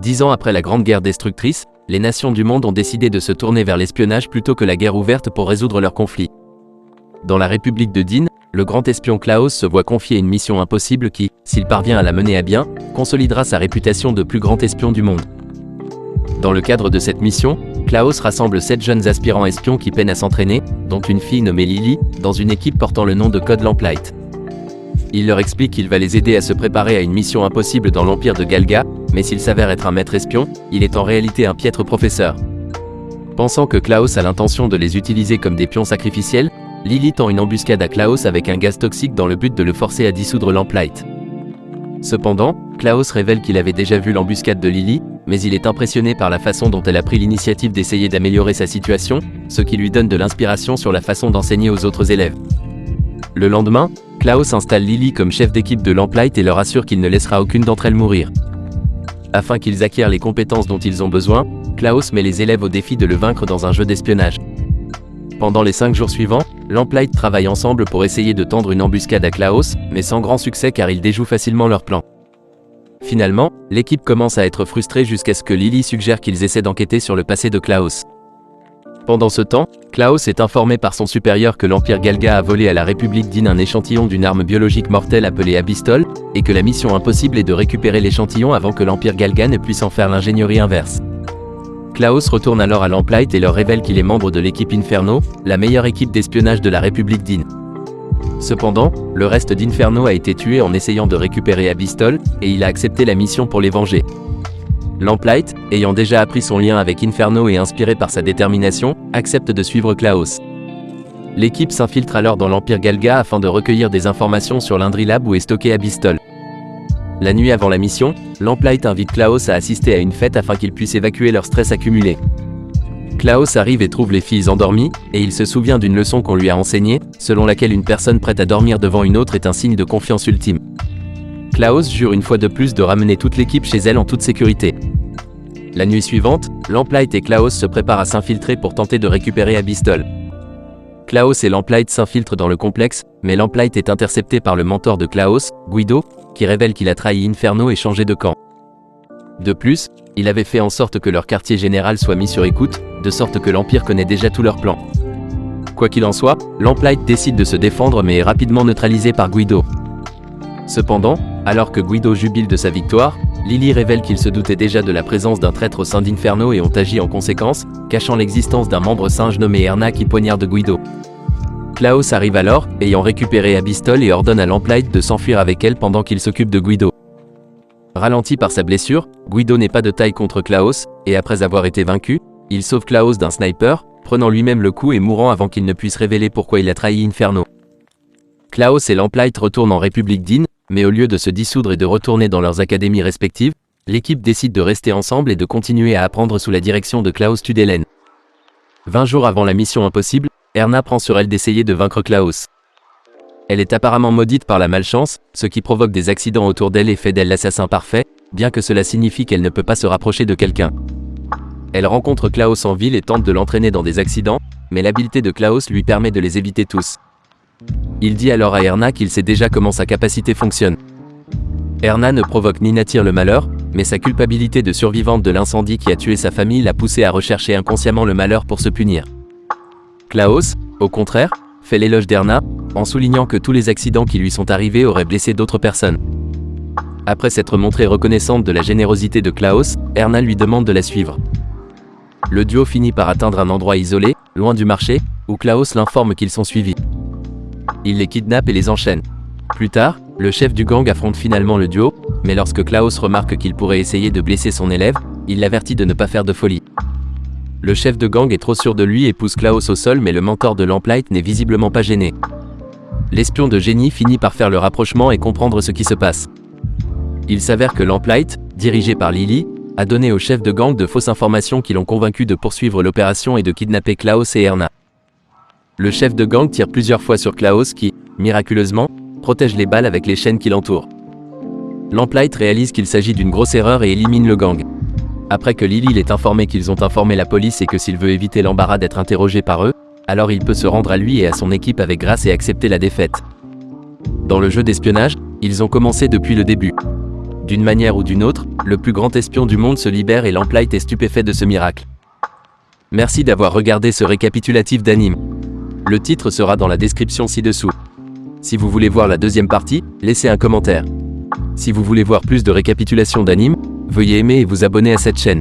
10 ans après la Grande Guerre destructrice, les nations du monde ont décidé de se tourner vers l'espionnage plutôt que la guerre ouverte pour résoudre leurs conflits. Dans la République de Dean, le grand espion Klaus se voit confier une mission impossible qui, s'il parvient à la mener à bien, consolidera sa réputation de plus grand espion du monde. Dans le cadre de cette mission, Klaus rassemble 7 jeunes aspirants espions qui peinent à s'entraîner, dont une fille nommée Lily, dans une équipe portant le nom de Code Lamplight. Il leur explique qu'il va les aider à se préparer à une mission impossible dans l'Empire de Galga, mais s'il s'avère être un maître espion, il est en réalité un piètre professeur. Pensant que Klaus a l'intention de les utiliser comme des pions sacrificiels, Lily tend une embuscade à Klaus avec un gaz toxique dans le but de le forcer à dissoudre Lamplight. Cependant, Klaus révèle qu'il avait déjà vu l'embuscade de Lily, mais il est impressionné par la façon dont elle a pris l'initiative d'essayer d'améliorer sa situation, ce qui lui donne de l'inspiration sur la façon d'enseigner aux autres élèves. Le lendemain, Klaus installe Lily comme chef d'équipe de Lamplight et leur assure qu'il ne laissera aucune d'entre elles mourir. Afin qu'ils acquièrent les compétences dont ils ont besoin, Klaus met les élèves au défi de le vaincre dans un jeu d'espionnage. Pendant les 5 jours suivants, Lamplight travaille ensemble pour essayer de tendre une embuscade à Klaus, mais sans grand succès car ils déjouent facilement leur plan. Finalement, l'équipe commence à être frustrée jusqu'à ce que Lily suggère qu'ils essaient d'enquêter sur le passé de Klaus. Pendant ce temps, Klaus est informé par son supérieur que l'Empire Galga a volé à la République Dean un échantillon d'une arme biologique mortelle appelée Abystol, et que la mission impossible est de récupérer l'échantillon avant que l'Empire Galga ne puisse en faire l'ingénierie inverse. Klaus retourne alors à Lamplight et leur révèle qu'il est membre de l'équipe Inferno, la meilleure équipe d'espionnage de la République Dean. Cependant, le reste d'Inferno a été tué en essayant de récupérer Abystol, et il a accepté la mission pour les venger. Lamplight, ayant déjà appris son lien avec Inferno et inspiré par sa détermination, accepte de suivre Klaus. L'équipe s'infiltre alors dans l'Empire Galga afin de recueillir des informations sur l'Indrilab où est stocké Abystol. La nuit avant la mission, Lamplight invite Klaus à assister à une fête afin qu'il puisse évacuer leur stress accumulé. Klaus arrive et trouve les filles endormies, et il se souvient d'une leçon qu'on lui a enseignée, selon laquelle une personne prête à dormir devant une autre est un signe de confiance ultime. Klaus jure une fois de plus de ramener toute l'équipe chez elle en toute sécurité. La nuit suivante, Lamplight et Klaus se préparent à s'infiltrer pour tenter de récupérer Abystol. Klaus et Lamplight s'infiltrent dans le complexe, mais Lamplight est intercepté par le mentor de Klaus, Guido, qui révèle qu'il a trahi Inferno et changé de camp. De plus, il avait fait en sorte que leur quartier général soit mis sur écoute, de sorte que l'Empire connaît déjà tous leurs plans. Quoi qu'il en soit, Lamplight décide de se défendre mais est rapidement neutralisé par Guido. Cependant, alors que Guido jubile de sa victoire, Lily révèle qu'il se doutait déjà de la présence d'un traître au sein d'Inferno et ont agi en conséquence, cachant l'existence d'un membre singe nommé Erna qui poignarde Guido. Klaus arrive alors, ayant récupéré Abystol et ordonne à Lamplight de s'enfuir avec elle pendant qu'il s'occupe de Guido. Ralenti par sa blessure, Guido n'est pas de taille contre Klaus, et après avoir été vaincu, il sauve Klaus d'un sniper, prenant lui-même le coup et mourant avant qu'il ne puisse révéler pourquoi il a trahi Inferno. Klaus et Lamplight retournent en République Dean, mais au lieu de se dissoudre et de retourner dans leurs académies respectives, l'équipe décide de rester ensemble et de continuer à apprendre sous la direction de Klaus Tudelen. 20 jours avant la mission impossible, Erna prend sur elle d'essayer de vaincre Klaus. Elle est apparemment maudite par la malchance, ce qui provoque des accidents autour d'elle et fait d'elle l'assassin parfait, bien que cela signifie qu'elle ne peut pas se rapprocher de quelqu'un. Elle rencontre Klaus en ville et tente de l'entraîner dans des accidents, mais l'habileté de Klaus lui permet de les éviter tous. Il dit alors à Erna qu'il sait déjà comment sa capacité fonctionne. Erna ne provoque ni n'attire le malheur, mais sa culpabilité de survivante de l'incendie qui a tué sa famille l'a poussée à rechercher inconsciemment le malheur pour se punir. Klaus, au contraire, fait l'éloge d'Erna, en soulignant que tous les accidents qui lui sont arrivés auraient blessé d'autres personnes. Après s'être montrée reconnaissante de la générosité de Klaus, Erna lui demande de la suivre. Le duo finit par atteindre un endroit isolé, loin du marché, où Klaus l'informe qu'ils sont suivis. Il les kidnappe et les enchaîne. Plus tard, le chef du gang affronte finalement le duo, mais lorsque Klaus remarque qu'il pourrait essayer de blesser son élève, il l'avertit de ne pas faire de folie. Le chef de gang est trop sûr de lui et pousse Klaus au sol, mais le mentor de Lamplight n'est visiblement pas gêné. L'espion de génie finit par faire le rapprochement et comprendre ce qui se passe. Il s'avère que Lamplight, dirigé par Lily, a donné au chef de gang de fausses informations qui l'ont convaincu de poursuivre l'opération et de kidnapper Klaus et Erna. Le chef de gang tire plusieurs fois sur Klaus qui, miraculeusement, protège les balles avec les chaînes qui l'entourent. Lamplight réalise qu'il s'agit d'une grosse erreur et élimine le gang. Après que Lily l'ait informé qu'ils ont informé la police et que s'il veut éviter l'embarras d'être interrogé par eux, alors il peut se rendre à lui et à son équipe avec grâce et accepter la défaite. Dans le jeu d'espionnage, ils ont commencé depuis le début. D'une manière ou d'une autre, le plus grand espion du monde se libère et Lamplight est stupéfait de ce miracle. Merci d'avoir regardé ce récapitulatif d'anime. Le titre sera dans la description ci-dessous. Si vous voulez voir la deuxième partie, laissez un commentaire. Si vous voulez voir plus de récapitulations d'animes, veuillez aimer et vous abonner à cette chaîne.